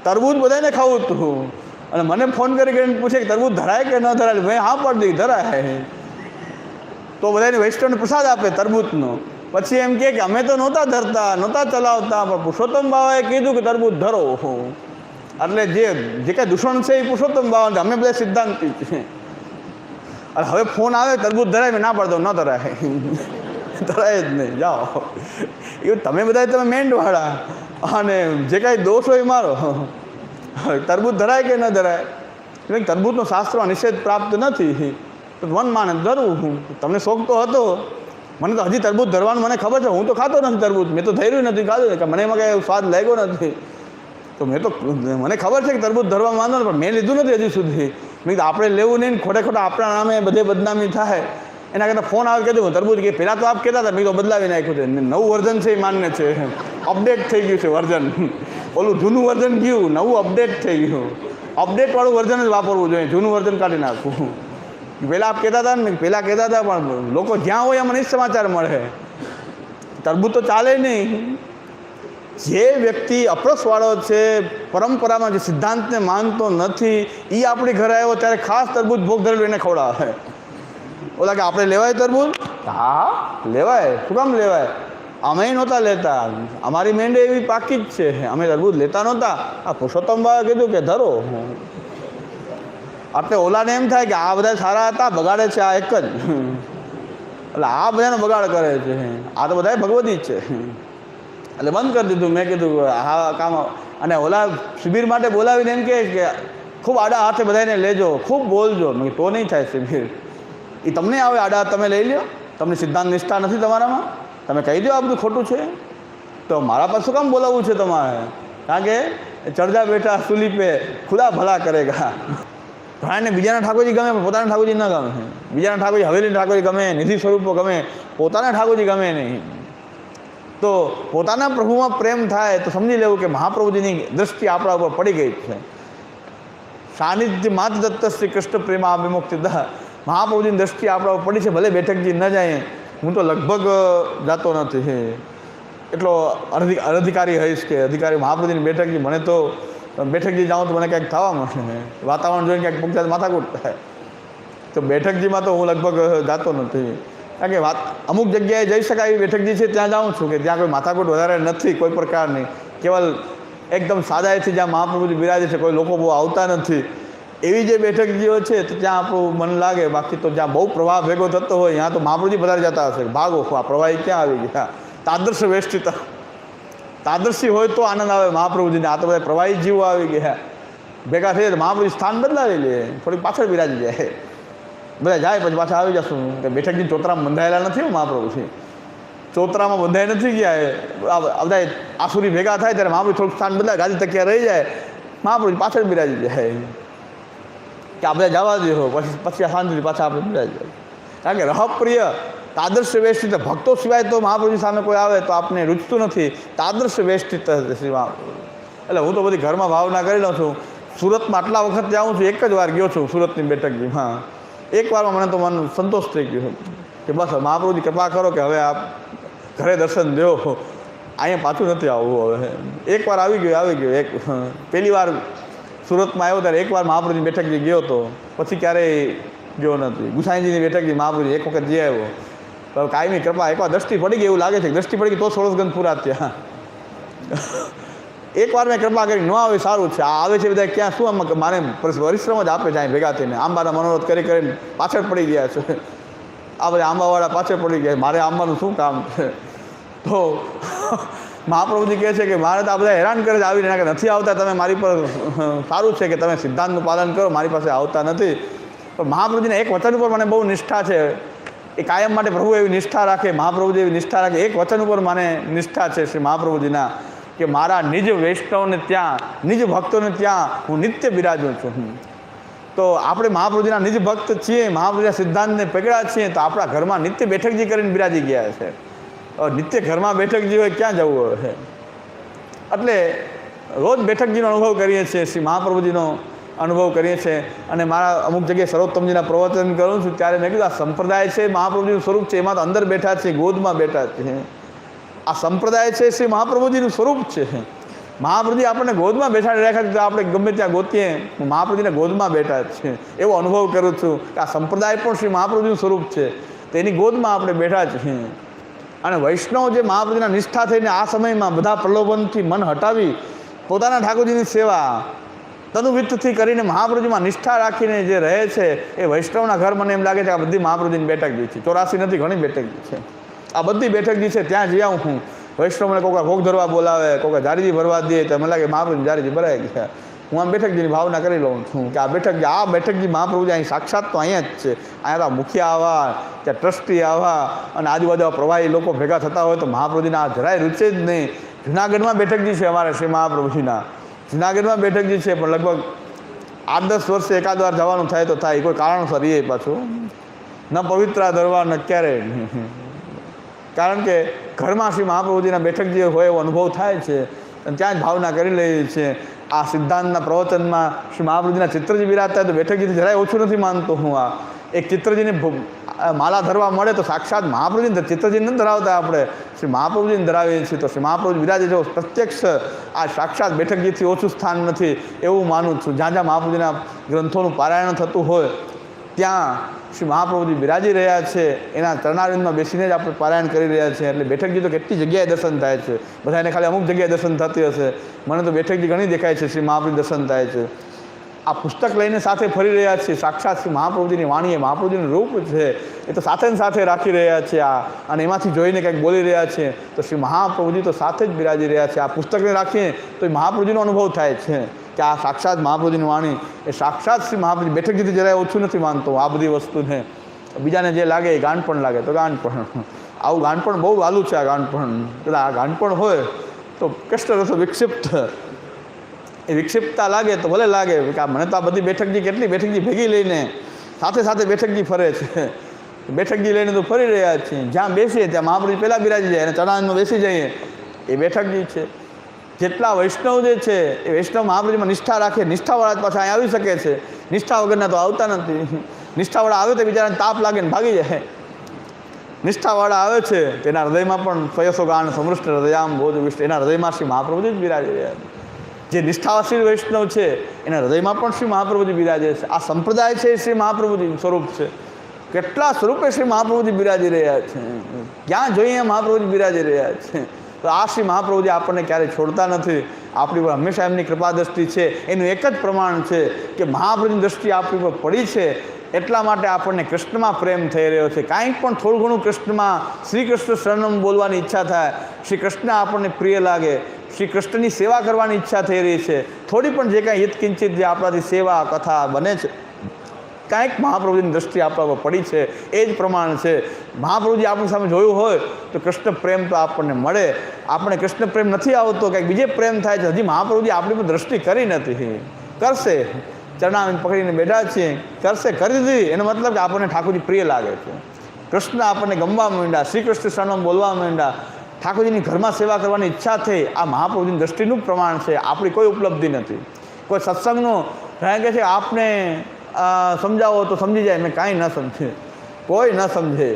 તરબૂચ બધાને ખાવું હતું અને મને ફોન કરીને પૂછે કે તરબૂચ ધરાય કે ન ધરાય, મેં હા પાડી દીધી ધરાય. તો બધાને વૈષ્ણવને પ્રસાદ આપે તરબૂચનો. પછી એમ કે અમે તો નહોતા ધરતા, નહોતા ચલાવતા, પણ પુરુષોત્તમ બાવાએ કીધું કે તરબૂચ ધરો. એટલે જે કાંઈ દૂષણ છે એ પુરુષોત્તમ બાવા, અમે બધા સિદ્ધાંતિ છે. અને હવે ફોન આવે તરબૂચ ધરાય, મેં ના પાડતો ન ધરાય, ધરાય જ નહીં, જાઓ. એવું તમે બધા તમે મેન્ડવાળા અને જે કાંઈ દોષ હોય મારો. તરબૂચ ધરાય કે ન ધરાય, એટલે તરબૂચનો શાસ્ત્રમાં નિષેધ પ્રાપ્ત નથી. તો મન માને ધરવું. તમને શોખ તો હતો, મને તો હજી તરબૂચ ધરવાનું મને ખબર છે. હું તો ખાતો નથી તરબૂચ, મેં તો ધર્યું નથી, ખાધું કે મને એમાં કાંઈ સ્વાદ લાગ્યો નથી. તો મને ખબર છે કે તરબૂચ ધરવા માંગો ને, પણ મેં લીધું નથી હજી સુધી. મેં કીધું આપણે લેવું નહીં ને ખોટે ખોટા આપણા નામે બધે બદનામી થાય, એના કરતાં ફોન આવે કીધું તરબૂચ કે પહેલાં તો આપ કહેતા હતા, મેં તો બદલાવી નાખ્યું છે, નવું વર્ઝન છે એ માન્ય છે, અપડેટ થઈ ગયું છે વર્ઝન. ઓલું જૂનું વર્ઝન ગયું, નવું અપડેટ થઈ ગયું. અપડેટવાળું વર્ઝન જ વાપરવું જોઈએ, જૂનું વર્ઝન કાઢી નાખવું. પહેલાં આપ કહેતા હતા ને, પહેલાં કહેતા હતા, પણ લોકો જ્યાં હોય એમાં નહીં સમાચાર મળે. તરબૂચ તો ચાલે નહીં. જે વ્યક્તિ અપરસવાળો છે, પરંપરામાં જે સિદ્ધાંતને માનતો નથી, એ આપણી ઘરે આવ્યો ત્યારે ખાસ તરબૂચ ભોગ ધરેલું એને ખવડાવે. ઓલા કે આપણે લેવાય તરબૂચ? હા લેવાય. શું કામ લેવાય? અમે નહોતા લેતા, અમારી મેંડે એવી પાકી જ છે, અમે તરબૂચ લેતા નહોતા. આ પુરુષોત્તમ બાએ કીધું કે ધરો. એટલે ઓલાને એમ થાય કે આ બધા સારા હતા, બગાડે છે આ એક જ. એટલે આ બધાનો બગાડ કરે છે, આ તો બધા ભગવતી જ છે. એટલે બંધ કરી દીધું. મેં કીધું હા કામ. અને ઓલા શિબિર માટે બોલાવીને એમ કે ખૂબ આડા હાથે બધાને લેજો, ખૂબ બોલજો. મેં તો નહીં થાય શિબિર, એ તમને આવે આડા હાથ તમે લઈ લો. તમને સિદ્ધાંત નિષ્ઠા નથી તમારામાં, તમે કહી દો આ બધું ખોટું છે. તો મારા પાસે શું કામ બોલાવવું છે તમારે? કારણ કે ચડજા બેઠા સુલી પે ખુદા ભલા કરેગા. ઘણાને બીજાના ઠાકોરજી ગમે, પણ પોતાના ઠાકોરજી ન ગમે. બીજાના ઠાકોરજી હવેલીના ઠાકોરજી ગમે, નિધિ સ્વરૂપો ગમે, પોતાના ઠાકોરજી ગમે નહીં. તો પોતાના પ્રભુમાં પ્રેમ થાય તો સમજી લેવું કે મહાપ્રભુજીની દૃષ્ટિ આપણા ઉપર પડી ગઈ છે. સાનિધ્ય માત દત્ત શ્રી કૃષ્ણ પ્રેમા વિમુક્તિ દહ. મહાપ્રભુજીની દૃષ્ટિ આપણા ઉપર પડી છે. ભલે બેઠકજી ન જાય, હું તો લગભગ જાતો નથી, એટલો અધિકારી હઈશ કે અધિકારી મહાપ્રભુજીની બેઠકજી. મને તો બેઠકજી જાઉં તો મને ક્યાંક થવા મળે, વાતાવરણ જોઈને ક્યાંક પંચાયત માથાકૂટ થાય. તો બેઠકજીમાં તો હું લગભગ જાતો નથી. કારણ કે અમુક જગ્યાએ જઈ શકાય એવી બેઠકજી છે, ત્યાં જાઉં છું કે ત્યાં કોઈ માથાકૂટ વધારે નથી કોઈ પ્રકારની. કેવલ એકદમ સાદાઈથી જ્યાં મહાપ્રભુજી બિરાજે છે, કોઈ લોકો બહુ આવતા નથી, એવી જે બેઠકજીઓ છે તો ત્યાં આપણું મન લાગે. બાકી તો જ્યાં બહુ પ્રવાહ ભેગો થતો હોય ત્યાં તો મહાપ્રભુજી વધારે જતા હશે. ભાગો, આ પ્રવાહી ક્યાં આવી ગયા? તાદર્શ વેષ્ટિત તાદર્શી હોય તો આનંદ આવે મહાપ્રભુજીને. આ તો બધા પ્રવાહી જીવો આવી ગયા, ભેગા થઈએ તો મહાપ્રભુજી સ્થાન બદલાવી લે, થોડીક પાછળ બિરાજી જાય, બધા જાય પછી પાછા આવી જશું. કે બેઠકજી ચોતરામાં બંધાયેલા નથી, મહાપ્રભુજી ચોતરામાં બંધાઈ નથી ગયા. બધા આસુરી ભેગા થાય ત્યારે મહાપ્રભુ થોડુંક સ્થાન બદલાય, ગાદી તકિયા રહી જાય, મહાપ્રભુજી પાછળ બિરાજી જાય કે આ બધા જવા દો, પછી શાંતિથી પાછા આપણે બિરાજી જાય. કારણ કે રહપ્રિય તાદર્શ વેષ્ટિત ભક્તો સિવાય તો મહાપ્રભુજી સામે કોઈ આવે તો આપને રૂચતું નથી. તાદર્શ વેષ્ટિત શ્રી મહાપ્રભુ. એટલે હું તો બધી ઘરમાં ભાવના કરી લઉં છું. સુરતમાં આટલા વખત જાઉં છું, એક જ વાર ગયો છું સુરતની બેઠકજીમાં. એક વારમાં મને તો મન સંતોષ થઈ ગયો કે બસ મહાપ્રભુજી કૃપા કરો કે હવે આપ ઘરે દર્શન દો, અહીંયા પાછું નથી આવવું. હવે એક વાર આવી ગયો. એક પહેલી વાર સુરતમાં આવ્યો ત્યારે એક વાર મહાપ્રભુની બેઠકજી ગયો હતો, પછી ક્યારેય ગયો નથી. ગુસાઈજીની બેઠકજી મહાપ્રભુજી એક વખત જઈ આવ્યો. તો કાયમી કૃપા એકવાર દ્રષ્ટિ પડી ગઈ, એવું લાગે છે દ્રષ્ટિ પડી ગઈ તો 16 ગંધ પૂરા થયા. એક વાર મેં કૃપા કરી, ન આવે સારું છે. આ આવે છે બધા ક્યાં શું આમ મારે પરિશ્રમ જ આપે જાય ભેગા થઈને. આંબાના મનોરથ કરીને પાછળ પડી ગયા છે. આ બધા આંબાવાળા પાછળ પડી ગયા, મારે આંબાનું શું કામ છે? તો મહાપ્રભુજી કહે છે કે મારે તો આ બધા હેરાન કરે છે આવીને, એના કે નથી આવતા તમે મારી પર, સારું છે કે તમે સિદ્ધાંતનું પાલન કરો, મારી પાસે આવતા નથી. પણ મહાપ્રભુજીને એક વચન ઉપર મને બહુ નિષ્ઠા છે. એ કાયમ માટે પ્રભુ એવી નિષ્ઠા રાખે, મહાપ્રભુજી એવી નિષ્ઠા રાખે. એક વચન ઉપર મને નિષ્ઠા છે શ્રી મહાપ્રભુજીના કે મારા નિજ વૈષ્ણવને ત્યાં, નિજ ભક્તોને ત્યાં હું નિત્ય બિરાજું છું. તો આપણે મહાપ્રભુજીના નિજ ભક્ત છીએ, મહાપ્રભુજીના સિદ્ધાંતને પકડ્યા છીએ, તો આપણા ઘરમાં નિત્ય બેઠકજી કરીને બિરાજી ગયા છે. નિત્ય ઘરમાં બેઠકજી હોય ક્યાં જવું હોય? એટલે રોજ બેઠકજીનો અનુભવ કરીએ છીએ, શ્રી મહાપ્રભુજીનો અનુભવ કરીએ છીએ. અને મારા અમુક જગ્યાએ સર્વોત્તમજીના પ્રવચન કરું છું ત્યારે મેં કીધું આ સંપ્રદાય છે, મહાપ્રભુજીનું સ્વરૂપ છે, એમાં તો અંદર બેઠા છે, ગોદમાં બેઠા છે. આ સંપ્રદાય છે શ્રી મહાપ્રભુજીનું સ્વરૂપ છે. મહાપ્રભુજી આપણને ગોદમાં બેસાડી રાખ્યા છે, તો આપણે ગમે ત્યાં ગોતીએ મહાપ્રભુજીને ગોદમાં બેઠા છે એવો અનુભવ કરું છું કે આ સંપ્રદાય પણ શ્રી મહાપ્રભુજીનું સ્વરૂપ છે, તો એની ગોદમાં આપણે બેઠા છીએ. અને વૈષ્ણવ જે મહાપ્રભુજીના નિષ્ઠા થઈને આ સમયમાં બધા પ્રલોભનથી મન હટાવી પોતાના ઠાકોરજીની સેવા તનુવિત્તથી કરીને મહાપ્રભુજીમાં નિષ્ઠા રાખીને જે રહે છે એ વૈષ્ણવના ઘર મને એમ લાગે છે કે આ બધી મહાપ્રભુજીની બેઠકજી છે. 84 નથી, ઘણી બેઠકજી છે. આ બધી બેઠકજી છે ત્યાં જઈ આવું હું. વૈષ્ણવને કોઈક ભોગ ધરવા બોલાવે, કોઈક જારીજી ભરવા દે તો મને લાગે મહાપ્રભુજી જારીજી ભરાઈ ગયા. હું આમ બેઠકજીની ભાવના કરી લઉં છું કે આ બેઠકજી મહાપ્રભુજી અહીં સાક્ષાત તો અહીંયા જ છે. અહીંયા તો મુખિયા આવા, ત્યાં ટ્રસ્ટી આવા અને આજુબાજુ પ્રવાહી લોકો ભેગા થતા હોય તો મહાપ્રભુજીના આ જરાય રૂચે જ નહીં. જુનાગઢમાં બેઠકજી છે અમારે શ્રી મહાપ્રભુજીના, જુનાગઢમાં બેઠકજી છે, પણ લગભગ 8-10 વર્ષે એકાદ વાર જવાનું થાય તો થાય, કોઈ કારણસર એ પાછું ન પવિત્રા ધરવા ન ક્યારે. કારણ કે ઘરમાં શ્રી મહાપ્રભુજીના બેઠકજી હોય એવો અનુભવ થાય છે અને ત્યાં જ ભાવના કરી લઈએ છીએ. આ સિદ્ધાંતના પ્રવચનમાં શ્રી મહાપ્રભુજીના ચિત્રજી બિરાજતા તો બેઠકજીથી જરાય ઓછું નથી માનતો હું. આ એક ચિત્રજીને માલા ધરવા મળે તો સાક્ષાત મહાપ્રભુજીને ચિત્રજી નથી ધરાવતા, આપણે શ્રી મહાપ્રભુજીને ધરાવીએ છીએ. તો શ્રી મહાપ્રભુજી બિરાજે જો પ્રત્યક્ષ આ સાક્ષાત બેઠકજીથી ઓછું સ્થાન નથી એવું માનું છું. જ્યાં જ્યાં મહાપ્રભુજીના ગ્રંથોનું પારાયણ થતું હોય ત્યાં શ્રી મહાપ્રભુજી બિરાજી રહ્યા છે, એના ચરણારવિંદમાં બેસીને જ આપણે પારાયણ કરી રહ્યા છીએ. એટલે બેઠકજી તો કેટલી જગ્યાએ દર્શન થાય છે, બધાને ખાલી અમુક જગ્યાએ દર્શન થતી હશે, મને તો બેઠકજી ઘણી દેખાય છે શ્રી મહાપ્રભુ દર્શન થાય છે. આ પુસ્તક લઈને સાથે ફરી રહ્યા છીએ, સાક્ષાત શ્રી મહાપ્રભુજીની વાણી એ મહાપ્રભુજીનું રૂપ છે, એ તો સાથે સાથે રાખી રહ્યા છે આ, અને એમાંથી જોઈને કંઈક બોલી રહ્યા છે. તો શ્રી મહાપ્રભુજી તો સાથે જ બિરાજી રહ્યા છે. આ પુસ્તકને રાખીએ તો એ મહાપ્રભુજીનો અનુભવ થાય છે કે આ સાક્ષાત મહાપ્રભુજીની વાણી એ સાક્ષાત શ્રી મહાપ્રભુજી. બેઠકજીથી જરાય ઓછું નથી માનતો આ બધી વસ્તુને. બીજાને જે લાગે એ ગાંડપણ લાગે તો ગાંડપણ, આવું ગાંડપણ બહુ વાલું છે. આ ગાંડપણ પેલા આ ગાંડપણ હોય તો કષ્ટ રસો વિક્ષિપ્ત, એ વિક્ષિપ્તતા લાગે તો ભલે લાગે કે મને તો આ બધી બેઠકજી કેટલી બેઠકજી ભેગી લઈને સાથે સાથે બેઠકજી ફરે છે. બેઠકજી લઈને તો ફરી રહ્યા છીએ, જ્યાં બેસીએ ત્યાં મહાપ્રભુજી પહેલાં બિરાજી જાય અને ચરણારવિંદમાં બેસી જઈએ એ બેઠકજી છે. જેટલા વૈષ્ણવ જે છે એ વૈષ્ણવ મહાપ્રભુજીમાં નિષ્ઠા રાખે, નિષ્ઠાવાળા જ પાછા અહીં આવી શકે છે. નિષ્ઠા વગરના તો આવતા નથી. નિષ્ઠાવાળા આવે તો બિચારાને તાપ લાગે ને ભાગી જાય. નિષ્ઠાવાળા આવે છે તેના હૃદયમાં પણ પયસો ગાન સમૃષ્ટ હૃદયામ બોધ વિષ્ણુ, એના હૃદયમાં શ્રી મહાપ્રભુજી જ બિરાજી રહ્યા છે. જે નિષ્ઠાવાસી વૈષ્ણવ છે એના હૃદયમાં પણ શ્રી મહાપ્રભુજી બિરાજે છે. આ સંપ્રદાય છે એ શ્રી મહાપ્રભુજી સ્વરૂપ છે. કેટલા સ્વરૂપે શ્રી મહાપ્રભુજી બિરાજી રહ્યા છે, ક્યાં જોઈએ મહાપ્રભુજી બિરાજી રહ્યા છે. તો આ શ્રી મહાપ્રભુજી આપણને ક્યારેય છોડતા નથી. આપણી પર હંમેશા એમની કૃપા દ્રષ્ટિ છે. એનું એક જ પ્રમાણ છે કે મહાપ્રભુની દ્રષ્ટિ આપણી પર પડી છે એટલા માટે આપણને કૃષ્ણમાં પ્રેમ થઈ રહ્યો છે. કાંઈક પણ થોડું ઘણું કૃષ્ણમાં શ્રી કૃષ્ણ શરણમ બોલવાની ઈચ્છા થાય, શ્રી કૃષ્ણ આપણને પ્રિય લાગે, શ્રી કૃષ્ણની સેવા કરવાની ઈચ્છા થઈ રહી છે, થોડી પણ જે કાંઈ હિતકિંચિત જે આપણાથી સેવા કથા બને છે, કાંઈક મહાપ્રભુજીની દ્રષ્ટિ આપણા પર પડી છે એ જ પ્રમાણ છે. મહાપ્રભુજી આપણી સામે જોયું હોય તો કૃષ્ણ પ્રેમ તો આપણને મળે. આપણે કૃષ્ણ પ્રેમ નથી આવતો, કંઈક બીજે પ્રેમ થાય છે. હજી મહાપ્રભુજી આપણી પર દ્રષ્ટિ કરી નથી, કરશે. ચરણારવિંદ પકડીને બેઠા છીએ, કરશે, કરી દીધી એનો મતલબ કે આપણને ઠાકોરજી પ્રિય લાગે છે. કૃષ્ણ આપણને ગમવા માંડ્યા, શ્રી કૃષ્ણ શરણમ બોલવા માંડ્યા, ઠાકોરજીની ઘરમાં સેવા કરવાની ઈચ્છા થઈ. આ મહાપ્રભુજીની દ્રષ્ટિનું પ્રમાણ છે. આપણી કોઈ ઉપલબ્ધિ નથી. કોઈ સત્સંગનું કારણ કે છે આપને સમજાવો તો સમજી જાય, મેં કાંઈ ન સમજે, કોઈ ન સમજે.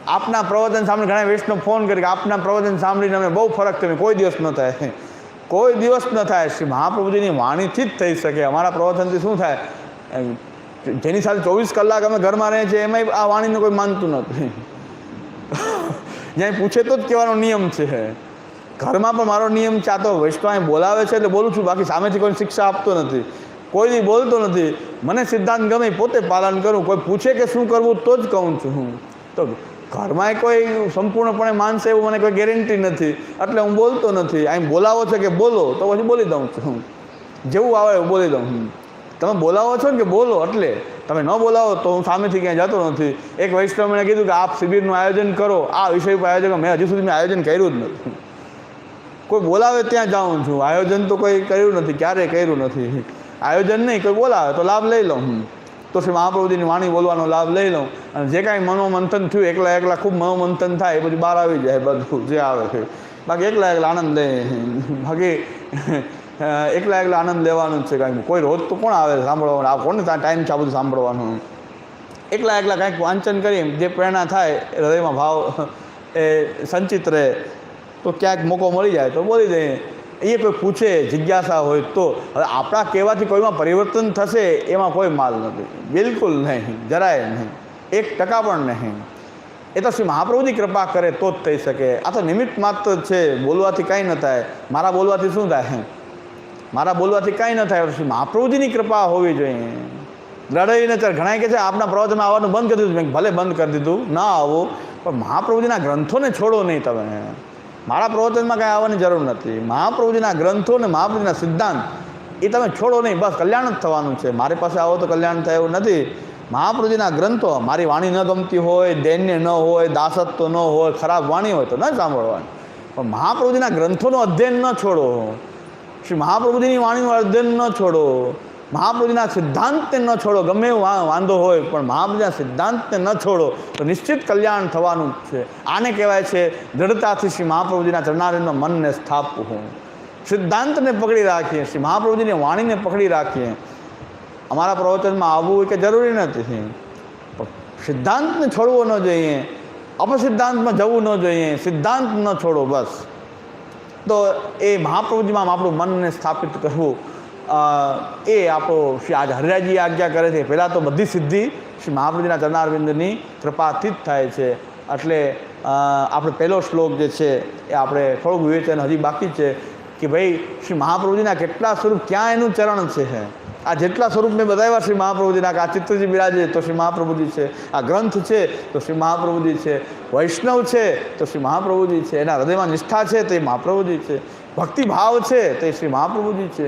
આપના પ્રવચન સાંભળી ઘણા વૈષ્ણવ ફોન કરી કે આપના પ્રવચન સાંભળીને અમે બહુ ફરક થયો. કોઈ દિવસ ન થાય, કોઈ દિવસ ન થાય. શ્રી મહાપ્રભુજીની વાણીથી જ થઈ શકે. અમારા પ્રવચનથી શું થાય, જેની સાથે 24 કલાક અમે ઘરમાં રહીએ છીએ એમાંય આ વાણીને કોઈ માનતું નથી. જ્યાં પૂછે તો જ કહેવાનો નિયમ છે. ઘરમાં પણ મારો નિયમ છે. આ તો વૈષ્ણવ બોલાવે છે એટલે બોલું છું, બાકી સામેથી કોઈ શિક્ષા આપતો નથી, કોઈ દી બોલતો નથી. મને સિદ્ધાંત ગમે પોતે પાલન કરું. કોઈ પૂછે કે શું કરવું તો જ કહું છું હું. તો ઘરમાં કોઈ સંપૂર્ણપણે માનશે એવું મને કોઈ ગેરંટી નથી, એટલે હું બોલતો નથી. અહીં બોલાવો છે કે બોલો તો પછી બોલી દઉં છું, જેવું આવે એવું બોલી દઉં. તમે બોલાવો છો ને કે બોલો, એટલે તમે ન બોલાવો તો હું સામેથી ક્યાંય જતો નથી. એક વૈષ્ણવ મને કીધું કે આપ શિબિરનું આયોજન કરો, આ વિષય ઉપર આયોજન. મેં હજુ સુધી આયોજન કર્યું જ નથી. કોઈ બોલાવે ત્યાં જાઉં છું, આયોજન તો કોઈ કર્યું નથી, ક્યારેય કર્યું નથી. આયોજન નહીં, કોઈ બોલાવે તો લાભ લઈ લઉં હું. તો શ્રી મહાપ્રભુજીની વાણી બોલવાનો લાભ લઈ લઉં. અને જે કાંઈ મનોમંથન થયું એકલા ખૂબ મનોમંથન થાય એ બધું બહાર આવી જાય, બધું જે આવે છે. બાકી એકલા આનંદ લે, બાકી એકલા આનંદ લેવાનું જ છે. કાંઈક કોઈ રોજ તો કોણ આવે સાંભળવાનું, આ કોને ત્યાં ટાઈમ છે આ બધું સાંભળવાનું. એકલા કાંઈક વાંચન કરી જે પ્રેરણા થાય હૃદયમાં ભાવ એ સંચિત રહે તો ક્યાંક મોકો મળી જાય તો બોલી દઈએ. એ કોઈ પૂછે જિજ્ઞાસા હોય તો હવે આપણા કહેવાથી કોઈમાં પરિવર્તન થશે એમાં કોઈ માલ નથી, બિલકુલ નહીં, જરાય નહીં, 1% પણ નહીં. એ તો શ્રી મહાપ્રભુની કૃપા કરે તો જ થઈ શકે. આ તો નિમિત્ત માત્ર છે, બોલવાથી કાંઈ ન થાય. મારા બોલવાથી શું થાય? મારા બોલવાથી કાંઈ ન થાય. શ્રી મહાપ્રભુજીની કૃપા હોવી જોઈએ. લડાઈને ઘણા કહે છે આપના પ્રવચનમાં આવવાનું બંધ કરી દીધું. મેં ભલે બંધ કરી દીધું, ના આવો, પણ મહાપ્રભુજીના ગ્રંથોને છોડો નહીં તમે. મારા પ્રવચનમાં કાંઈ આવવાની જરૂર નથી. મહાપ્રભુજીના ગ્રંથો ને મહાપ્રભુજીના સિદ્ધાંત એ તમે છોડો નહીં, બસ કલ્યાણ જ થવાનું છે. મારી પાસે આવો તો કલ્યાણ થાય એવું નથી. મહાપ્રભુજીના ગ્રંથો, મારી વાણી ન ગમતી હોય, દૈન્ય ન હોય, દાસત્વ ન હોય, ખરાબ વાણી હોય તો ન સાંભળવાની, પણ મહાપ્રભુજીના ગ્રંથોનું અધ્યયન ન છોડો. શ્રી મહાપ્રભુજીની વાણીનું અધ્યયન ન છોડો. મહાપ્રભુજીના સિદ્ધાંતને ન છોડો. ગમે એવો વાંધો હોય પણ મહાપ્રભુજીના સિદ્ધાંતને ન છોડો તો નિશ્ચિત કલ્યાણ થવાનું જ છે. આને કહેવાય છે દૃઢતાથી શ્રી મહાપ્રભુજીના ચરણારવિંદમાં મનને સ્થાપવું. સિદ્ધાંતને પકડી રાખીએ, શ્રી મહાપ્રભુજીની વાણીને પકડી રાખીએ. અમારા પ્રવચનમાં આવવું કે જરૂરી નથી, પણ સિદ્ધાંતને છોડવો ન જોઈએ, અપસિદ્ધાંતમાં જવું ન જોઈએ. સિદ્ધાંત ન છોડો બસ. તો એ મહાપ્રભુજીમાં આપણું મનને સ્થાપિત કરવું એ આપણો શ્રી આજ હરિરાજજી આજ્ઞા કરે છે. પહેલાં તો બધી સિદ્ધિ શ્રી મહાપ્રભુજીના ચરણારવિંદની કૃપાથી જ થાય છે. એટલે આપણે પહેલો શ્લોક જે છે એ આપણે થોડુંક વિવેચન હજી બાકી છે કે ભાઈ શ્રી મહાપ્રભુજીના કેટલા સ્વરૂપ, ક્યાં એનું ચરણ છે. આ જેટલા સ્વરૂપ મેં બતાવ્યા શ્રી મહાપ્રભુજીના, આ ચિત્રજી બિરાજે તો શ્રી મહાપ્રભુજી છે, આ ગ્રંથ છે તો શ્રી મહાપ્રભુજી છે, વૈષ્ણવ છે તો શ્રી મહાપ્રભુજી છે, એના હૃદયમાં નિષ્ઠા છે તો એ મહાપ્રભુજી છે, ભક્તિભાવ છે તો એ શ્રી મહાપ્રભુજી છે,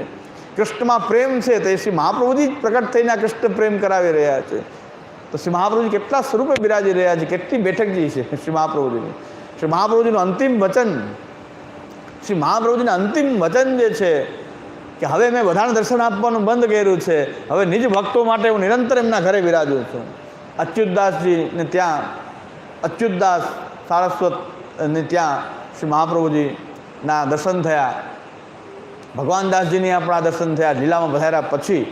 કૃષ્ણમાં પ્રેમ છે તો એ શ્રી મહાપ્રભુજી પ્રકટ થઈને આ કૃષ્ણ પ્રેમ કરાવી રહ્યા છે. તો શ્રી મહાપ્રભુજી કેટલા સ્વરૂપે બિરાજી રહ્યા છે, કેટલી બેઠકજી છે શ્રી મહાપ્રભુજીની. શ્રી મહાપ્રભુજીનું અંતિમ વચન, શ્રી મહાપ્રભુજીનું અંતિમ વચન જે છે કે હવે મેં બધાને દર્શન આપવાનું બંધ કર્યું છે, હવે નિજ ભક્તો માટે હું નિરંતર એમના ઘરે બિરાજું છું. અચ્યુતદાસજીને ત્યાં, અચ્યુતદાસ સારસ્વતને ત્યાં શ્રી મહાપ્રભુજીના દર્શન થયા. ભગવાનદાસજીની આપણા દર્શન થયા. લીલામાં પધાર્યા પછી,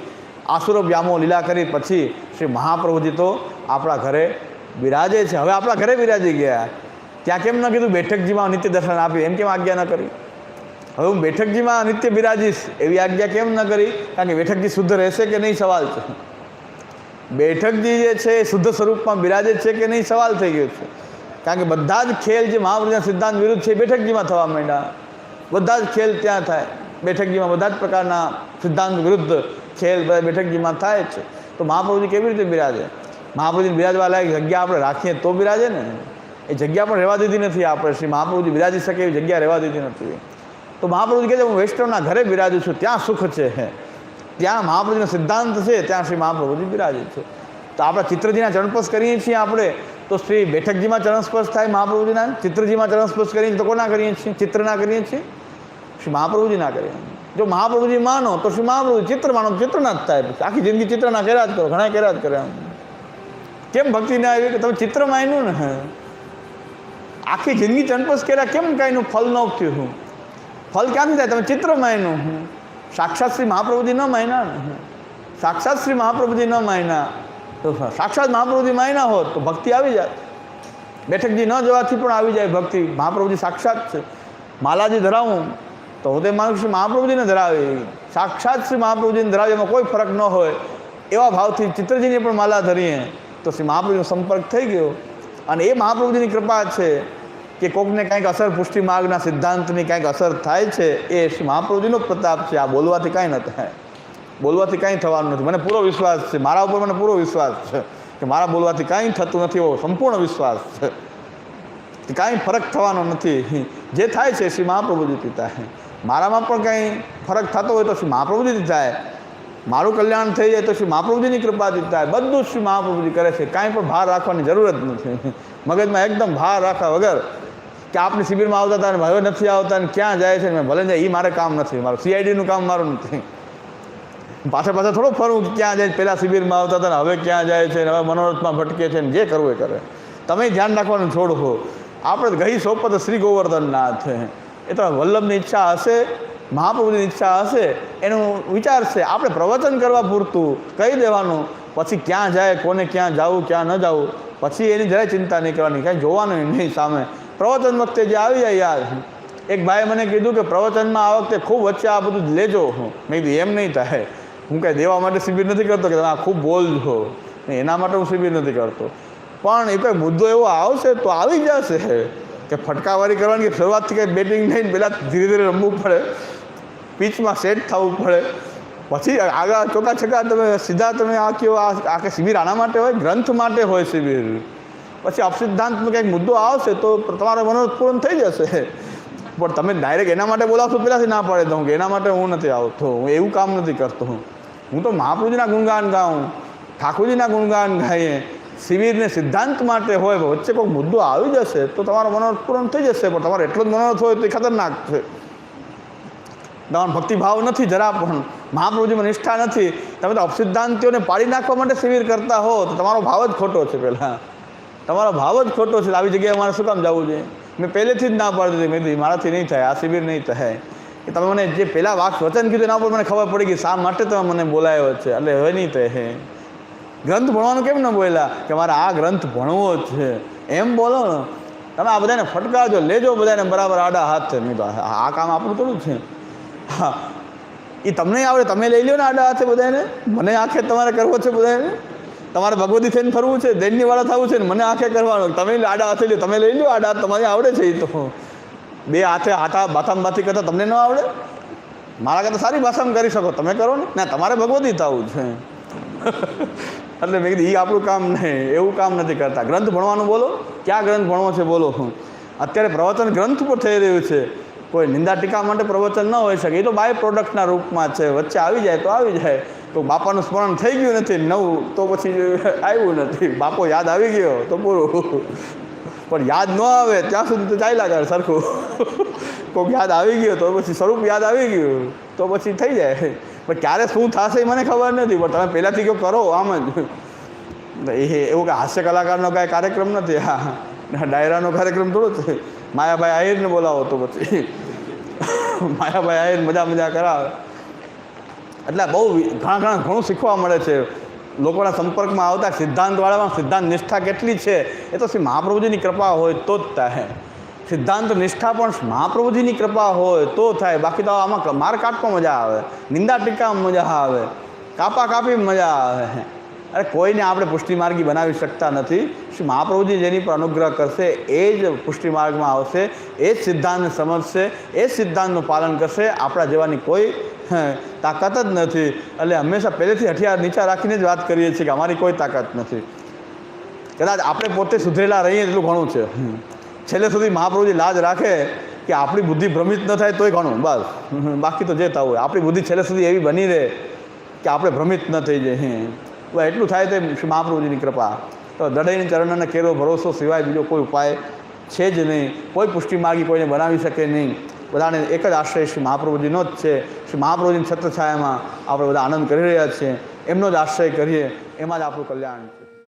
આસુરો વ્યામો લીલા કરી પછી શ્રી મહાપ્રભુજી તો આપણા ઘરે બિરાજે છે. હવે આપણા ઘરે બિરાજી ગયા. ત્યાં કેમ ન કીધું બેઠકજીમાં નિત્ય દર્શન આપ્યું, એમ કેમ આજ્ઞા ન કરી? હવે હું બેઠકજીમાં નિત્ય બિરાજીશ એવી આજ્ઞા કેમ ન કરી? કારણ કે બેઠકજી શુદ્ધ રહેશે કે નહીં સવાલ છે. બેઠકજી જે છે એ શુદ્ધ સ્વરૂપમાં બિરાજે છે કે નહીં સવાલ થઈ ગયો છે. કારણ કે બધા જ ખેલ જે મહાપ્રભુના સિદ્ધાંત વિરુદ્ધ છે એ બેઠકજીમાં થવા માંડ્યા. બધા જ ખેલ ત્યાં થાય બેઠકજીમાં. બધા જ પ્રકારના સિદ્ધાંત વિરુદ્ધ ખેલ બધા બેઠકજીમાં થાય છે. તો મહાપ્રભુજી કેવી રીતે બિરાજે? મહાપ્રભુજીને બિરાજવા લાયક જગ્યા આપણે રાખીએ તો બિરાજે ને. એ જગ્યા પણ રહેવા દીધી નથી આપણે. શ્રી મહાપ્રભુજી બિરાજી શકે એવી જગ્યા રહેવા દીધી નથી. તો મહાપ્રભુજી કહે છે હું વૈષ્ણવના ઘરે બિરાજું છું, ત્યાં સુખ છે. ત્યાં મહાપ્રભુજીનો સિદ્ધાંત છે, ત્યાં શ્રી મહાપ્રભુજી બિરાજે છે. તો આપણે ચિત્રજીના ચરણસ્પર્શ કરીએ છીએ આપણે તો શ્રી બેઠકજીમાં ચરણસ્પર્શ થાય મહાપ્રભુજીના. ચિત્રજીમાં ચરણસ્પર્શ કરીએ તો કોના કરીએ છીએ? ચિત્રના કરીએ છીએ, શ્રી મહાપ્રભુજીના કરીએ. જો મહાપ્રભુજી માનો તો શ્રી મહાપ્રભુજી, ચિત્ર માનો તો ચિત્રના જ થાય. આખી જિંદગી ચિત્રના કર્યા જ કરો, ઘણા કર્યા જ કરે. કેમ ભક્તિ ના આવી કે તમે ચિત્ર માન્યું ને? આખી જિંદગી ચરણસ્પર્શ કર્યા, કેમ કાંઈનું ફલ ન થયું? ફલ ક્યાંથી થાય? તમે ચિત્ર માન્યું. સાક્ષાત શ્રી મહાપ્રભુજી ન માન્યા ને. સાક્ષાત શ્રી મહાપ્રભુજી ન માન્યા તો સાક્ષાત મહાપ્રભુજી માન્યા હોત તો ભક્તિ આવી જાય. બેઠકજી ન જવાથી પણ આવી જાય ભક્તિ. મહાપ્રભુજી સાક્ષાત છે. માલાજી ધરાવું તો હું તે માનું શ્રી મહાપ્રભુજીને ધરાવી. સાક્ષાત શ્રી મહાપ્રભુજીને ધરાવી, એમાં કોઈ ફરક ન હોય એવા ભાવથી ચિત્રજીને પણ માલા ધરીએ તો શ્રી મહાપ્રભુજીનો સંપર્ક થઈ ગયો. અને એ મહાપ્રભુજીની કૃપા છે કે કોકને કાંઈક અસર, પુષ્ટિ માર્ગના સિદ્ધાંતની કાંઈક અસર થાય છે, એ શ્રી મહાપ્રભુજીનો પ્રતાપ છે. આ બોલવાથી કાંઈ ન થાય. બોલવાથી કાંઈ થવાનું નથી. મને પૂરો વિશ્વાસ છે, મારા ઉપર મને પૂરો વિશ્વાસ છે કે મારા બોલવાથી કાંઈ થતું નથી. એવો સંપૂર્ણ વિશ્વાસ છે કે કાંઈ ફરક થવાનો નથી. જે થાય છે શ્રી મહાપ્રભુજીથી થાય. મારામાં પણ કાંઈ ફરક થતો હોય તો શ્રી મહાપ્રભુજીથી થાય. મારું કલ્યાણ થઈ જાય તો શ્રી મહાપ્રભુજીની કૃપાથી થાય. બધું જ શ્રી મહાપ્રભુજી કરે છે. કાંઈ પણ ભાર રાખવાની જરૂર જ નથી. મગજમાં એકદમ ભાર રાખવા વગર કે આપણી શિબિરમાં આવતા હતા ને હવે નથી આવતા ને ક્યાં જાય છે, મેં ભલે જાય, એ મારે કામ નથી. મારું સીઆઈડીનું કામ મારું નથી. પાછા થોડો ફરવું ક્યાં જાય. પહેલાં શિબિરમાં આવતા હતા ને હવે ક્યાં જાય છે, હવે મનોરથમાં ભટકે છે ને જે કરવું એ કરે. તમે ધ્યાન રાખવાનું છોડો. આપણે ગઈ સોપત શ્રી ગોવર્ધનનાથ. એ તો વલ્લભની ઈચ્છા હશે, મહાપ્રભુની ઈચ્છા હશે, એનું વિચાર છે. આપણે પ્રવચન કરવા પૂરતું કહી દેવાનું. પછી ક્યાં જાય, કોને ક્યાં જવું, ક્યાં ન જવું, પછી એની જરાય ચિંતા નહીં કરવાની. કાંઈ જોવાનું નહીં સામે. પ્રવચન વખતે જે આવી જાય યાર એક ભાઈએ મને કીધું કે પ્રવચનમાં આ વખતે ખૂબ વચ્ચે આ બધું લેજો. મેં કીધું એમ નહીં થાય, હું કાંઈ દેવા માટે શિબિર નથી કરતો કે તમે આ ખૂબ બોલજો, એના માટે હું શિબિર નથી કરતો. પણ એ કંઈ મુદ્દો એવો આવશે તો આવી જશે કે ફટકાવારી કરવાની કે શરૂઆતથી કંઈ બેટિંગ થઈને પહેલાં ધીરે ધીરે રમવું પડે, પિચમાં સેટ થવું પડે, પછી આગળ ચોકા છક્કા તમે સીધા તમે આ કહો આ શિબિર આના માટે હોય, ગ્રંથ માટે હોય શિબિર. પછી અપસિદ્ધાંતનો કંઈક મુદ્દો આવશે તો તમારો મનોરથ પૂર્ણ થઈ જશે. પણ તમે ડાયરેક્ટ એના માટે બોલાવશો પહેલાંથી ના પાડે દઉં કે એના માટે હું નથી આવતો, હું એવું કામ નથી કરતો. હું તો મહાપ્રભુજીના ગુણગાન ગાઉં, ઠાકોરજીના ગુણગાન ગાઈએ. શિબિરને સિદ્ધાંત માટે હોય, વચ્ચે કોઈક મુદ્દો આવી જશે તો તમારો મનોરથ પૂર્ણ થઈ જશે. પણ તમારો એટલો જ મનોરથ હોય તો એ ખતરનાક છે. તમારો ભક્તિભાવ નથી જરા પણ, મહાપ્રભુજીમાં નિષ્ઠા નથી, તમે તો અપસિદ્ધાંતિઓને પાડી નાખવા માટે શિબિર કરતા હો તો તમારો ભાવ જ ખોટો છે. પહેલાં તમારો ભાવ જ ખોટો છે. આવી જગ્યાએ મારે શું કામ જવું જોઈએ? મેં પહેલેથી જ ના પાડી દીધી. મેં કીધું મારાથી નહીં થાય, આ શિબિર નહીં થાય. કે તમે મને જે પહેલાં વચન કીધું એના ઉપર મને ખબર પડી ગઈ શા માટે તમે મને બોલાયો છે. એટલે હવે નહીં થાય. ગ્રંથ ભણવાનું કેમ ન બોલ્યા કે મારે આ ગ્રંથ ભણવો છે એમ બોલો ને. તમે આ બધાને ફટકારજો, લેજો બધાને બરાબર આડા હાથ છે. નહીં તો આ કામ આપણું થોડું છે. હા, એ તમને આવડે તમે લઈ લો ને આડા હાથે બધાને. મને આંખે તમારે કરવો છે બધાને. તમારે ભગવતી થઈને ફરવું છે, દૈન્યવાળા થવું છે ને મને આંખે કરવાનું. તમે આડા હાથે લો, તમે લઈ લો આડા હાથ, તમારે આવડે છે. એ તો બે હાથે હાથા બાથામાં બાથી કરતા તમને ન આવડે? મારા કરતાં સારી ભાષામાં કરી શકો, તમે કરો ને. ના, તમારે ભગવતી થવું છે. એટલે મેં કીધું એ આપણું કામ નહીં, એવું કામ નથી કરતા. ગ્રંથ ભણવાનું બોલો, ક્યાં ગ્રંથ ભણવો છે બોલો. અત્યારે પ્રવચન ગ્રંથ ઉપર થઈ રહ્યું છે. કોઈ નિંદા ટીકા માટે પ્રવચન ન હોઈ શકે, એ તો બાય પ્રોડક્ટના રૂપમાં છે. વચ્ચે આવી જાય તો આવી જાય. તો બાપાનું સ્મરણ થઈ ગયું નથી નવું તો પછી આવ્યું નથી. બાપો યાદ આવી ગયો તો પૂરું. પણ યાદ ન આવે ત્યાં સુધી તો ચાલ્યા કરે સરખું. કોઈક યાદ આવી ગયો તો પછી સ્વરૂપ યાદ આવી ગયું તો પછી થઈ જાય. પણ ક્યારે શું થશે એ મને ખબર નથી. પણ તમે પહેલાંથી કહો કરો આમ જ. એવું કે હાસ્ય કલાકારનો કાંઈ કાર્યક્રમ નથી. હા, ડાયરાનો કાર્યક્રમ થોડો છે. માયાભાઈ આહિરને બોલાવો તો પછી માયાભાઈ આહિર મજા કરાવે. એટલે બહુ ઘણું શીખવા મળે છે. લોકોના સંપર્કમાં આવતા સિદ્ધાંતવાળામાં સિદ્ધાંત નિષ્ઠા કેટલી છે એ તો શ્રી મહાપ્રભુજીની કૃપા હોય તો જ થાય. સિદ્ધાંત નિષ્ઠા પણ મહાપ્રભુજીની કૃપા હોય તો થાય. બાકી તો આમાં માર કાટમાં મજા આવે, નિંદા ટીકામાં મજા આવે, કાપા કાપીમાં મજા આવે. અરે કોઈને આપણે પુષ્ટિમાર્ગી બનાવી શકતા નથી. શ્રી મહાપ્રભુજી જેની પર અનુગ્રહ કરશે એ જ પુષ્ટિમાર્ગમાં આવશે, એ જ સિદ્ધાંતને સમજશે, એ જ સિદ્ધાંતનું પાલન કરશે. આપણા જેવાની કોઈ તાકાત જ નથી. એટલે હંમેશા પહેલેથી હઠિયાર નીચા રાખીને જ વાત કરીએ છીએ કે અમારી કોઈ તાકાત નથી. કદાચ આપણે પોતે સુધરેલા રહીએ એટલું ઘણું છે. છેલ્લે સુધી મહાપ્રભુજી લાજ રાખે કે આપણી બુદ્ધિ ભ્રમિત ન થાય તોય ઘણું, બસ. બાકી તો જે થવું હોય આપણી બુદ્ધિ છેલ્લે સુધી એવી બની રહે કે આપણે ભ્રમિત ન થઈ જઈએ. એટલું થાય તે મહાપ્રભુજીની કૃપા. તો દડાઈની ચરણને કેરો ભરોસો સિવાય બીજો કોઈ ઉપાય છે જ નહીં. કોઈ પુષ્ટિમાર્ગી કોઈને બનાવી શકે નહીં. બધાને એક જ આશ્રય શ્રી મહાપ્રભુજીનો જ છે. શ્રી મહાપ્રભુજીની છત્રછાયામાં આપણે બધા આનંદ કરી રહ્યા છીએ. એમનો જ આશ્રય કરીએ, એમાં જ આપણું કલ્યાણ છે.